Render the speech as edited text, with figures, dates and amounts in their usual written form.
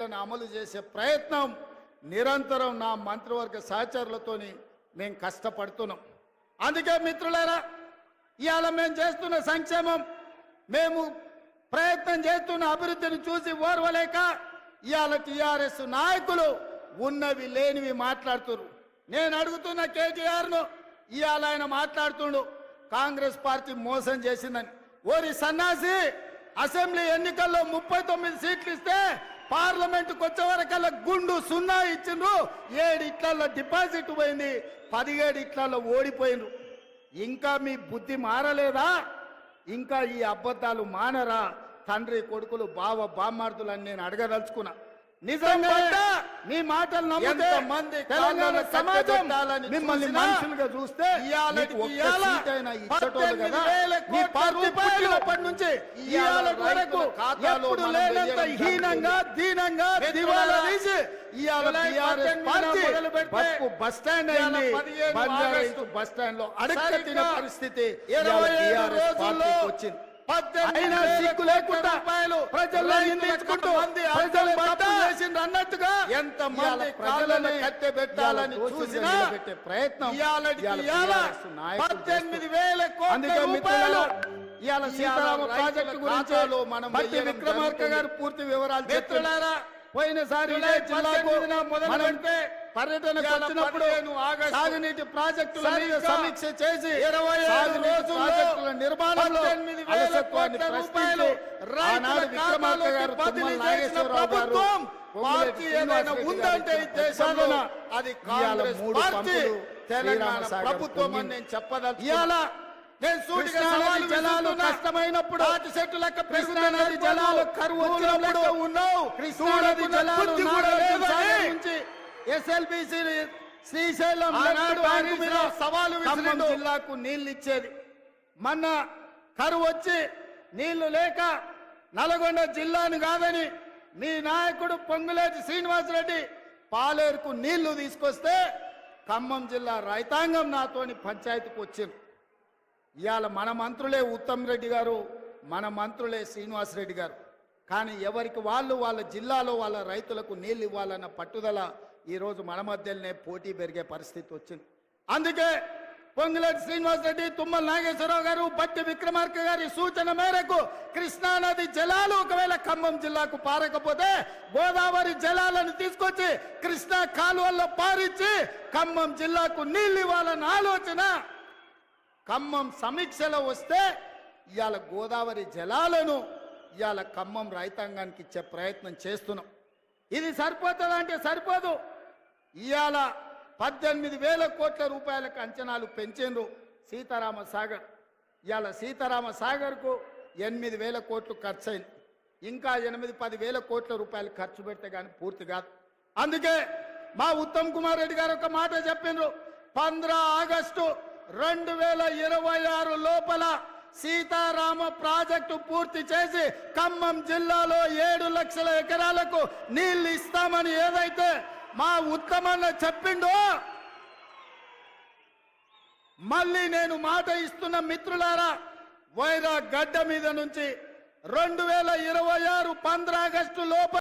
అమలు చేసే ప్రయత్నం నిరంతరం నా మంత్రివర్గ సహచరులతోని మేము కష్టపడుతున్నాం. అందుకే మిత్రులారా, ఇవాళ మేము చేస్తున్న సంక్షేమం, మేము ప్రయత్నం చేస్తున్న అభివృద్ధిని చూసి ఓర్వలేక ఇవాళ టీఆర్ఎస్ నాయకులు ఉన్నవి లేనివి మాట్లాడుతున్నారు. నేను అడుగుతున్న కేటీఆర్ను, ఇవాళ ఆయన మాట్లాడుతుండు కాంగ్రెస్ పార్టీ మోసం చేసిందని. ఓరి సన్నాసి, అసెంబ్లీ ఎన్నికల్లో 39 సీట్లు ఇస్తే పార్లమెంటుకు వచ్చే వరకల్లా గుండు 0 ఇచ్చిండ్రు. 7 ఇట్లలో డిపాజిట్ పోయింది, 17 ఇట్లలో ఓడిపోయిండ్రు. ఇంకా మీ బుద్ధి మారలేదా? ఇంకా ఈ అబద్ధాలు మానరా? తండ్రి కొడుకులు బావ బామ్మార్దులని నేను అడగదలుచుకున్నా. నిజంగా మీ మాటలు నమ్మితే తెలంగాణ సమాజం మిమ్మల్ని మనుషులుగా చూస్తే పుట్టినప్పటి నుంచి ఇవాళ వరకు ఎప్పుడు లేనంత హీనంగా దీనంగా దివాలా తీసి బస్ స్టాండ్ అయింది. బస్ స్టాండ్ లో అడగతిన పరిస్థితి వచ్చింది. సిగ్గు లేకుండా ప్రజల్లో నిందించుకుంటూ ప్రజలు అన్నట్టుగా ఎంత మంది ప్రజలను కట్టెబెట్టాలని చూసినా ప్రయత్నం 18,000 కోట్ల రూపాయలు ఇవాళ సీతారామ ప్రాజెక్టు గురించి బట్టి విక్రమార్క గారు పూర్తి వివరాలు చెప్తున్నారా? పోయినసారి జిల్లాకు పర్యటనకు వచ్చినప్పుడు సాగునీటి ప్రాజెక్టుల మీద సమీక్ష చేసి 25 ప్రాజెక్టుల నిర్మాణంలో అలసత్వాన్ని ప్రశ్నించి ఆనాడు విక్రమార్క గారు తుమ్మల నాగేశ్వరరావు గారు పార్టీ ఏదైనా ఉందంటే ఈ దేశంలో అది కాంగ్రెస్ పార్టీ, తెలంగాణ ప్రభుత్వం అని నేను చెప్పదలుచుకున్నా. నేను సూటిగా సవాలు జలాలు నష్టమైనప్పుడు ఆటి చెట్టు లెక్క కృష్ణా నది జలాలు కరువు వచ్చినప్పుడు ఉన్నావు. కృష్ణా నది జలాలు నుంచి ఎస్ఎల్బిసి శ్రీశైలం సవాలు జిల్లాకు నీళ్లు ఇచ్చేది. మొన్న కరువు వచ్చి నీళ్లు లేక నల్గొండ జిల్లాను కాదని మీ నాయకుడు పొంగులేటి శ్రీనివాసరెడ్డి పాలేరుకు నీళ్లు తీసుకొస్తే ఖమ్మం జిల్లా రైతాంగం నాతోని పంచాయతీకి వచ్చింది. ఇవాళ మన మంత్రులే ఉత్తమ్ రెడ్డి గారు, మన మంత్రులే శ్రీనివాసరెడ్డి గారు. కానీ ఎవరికి వాళ్ళు వాళ్ళ జిల్లాలో వాళ్ళ రైతులకు నీళ్ళు ఇవ్వాలన్న పట్టుదల ఈరోజు మన మధ్యలోనే పోటీ పెరిగే పరిస్థితి వచ్చింది. అందుకే పొంగులేటి శ్రీనివాసరెడ్డి, తుమ్మల నాగేశ్వరరావు గారు, బట్టి విక్రమార్క గారి సూచన మేరకు కృష్ణానది జలాలు ఒకవేళ ఖమ్మం జిల్లాకు పారకపోతే గోదావరి జలాలను తీసుకొచ్చి కృష్ణా కాలువల్లో పారించి ఖమ్మం జిల్లాకు నీళ్ళు ఇవ్వాలన్న ఆలోచన ఖమ్మం సమీక్షలో వస్తే ఇవాళ గోదావరి జలాలను ఇవాళ ఖమ్మం రైతాంగానికి ఇచ్చే ప్రయత్నం చేస్తున్నాం. ఇది సరిపోతుందా అంటే సరిపోదు. ఇవాళ 18,000 కోట్ల రూపాయలకు అంచనాలు పెంచిండ్రు సీతారామ సాగర్. ఇవాళ సీతారామ సాగర్కు 8,000 కోట్లు ఖర్చు అయింది. ఇంకా 8-10,000 కోట్ల రూపాయలు ఖర్చు పెడితే కానీ పూర్తి కాదు. అందుకే మా ఉత్తమ్ కుమార్ రెడ్డి గారు ఒక మాట చెప్పిండ్రు, 15 ఆగస్టు 2026 లోపల సీతారామ ప్రాజెక్టు పూర్తి చేసి ఖమ్మం జిల్లాలో 7 లక్షల ఎకరాలకు నీళ్లు ఇస్తామని ఏదైతే మా ఉత్తమన్న చెప్పిండో, మళ్ళీ నేను మాట ఇస్తున్న మిత్రులారా, వైరా గడ్డ మీద నుంచి 2026 15 ఆగస్టు లోపల